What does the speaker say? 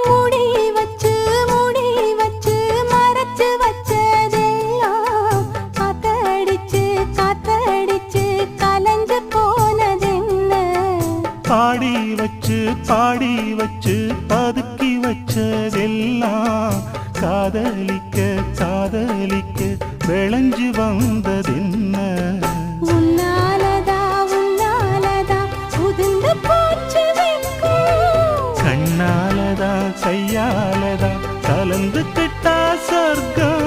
மூடி வச்சு மறைச்சு வச்சதெல்லாம் காத்தடிச்சு கலைஞ்சு போனதென்ன? பாடி வச்சு பதுக்கி வச்சதெல்லாம் காதலிக்க விளைஞ்சு வந்ததென்ன? உன்னாலதா உதிர்ந்து போச்சு வெட்கம். கண்ணாலதா கையாலதா கலந்துக்கிட்டா சொர்க்கம்.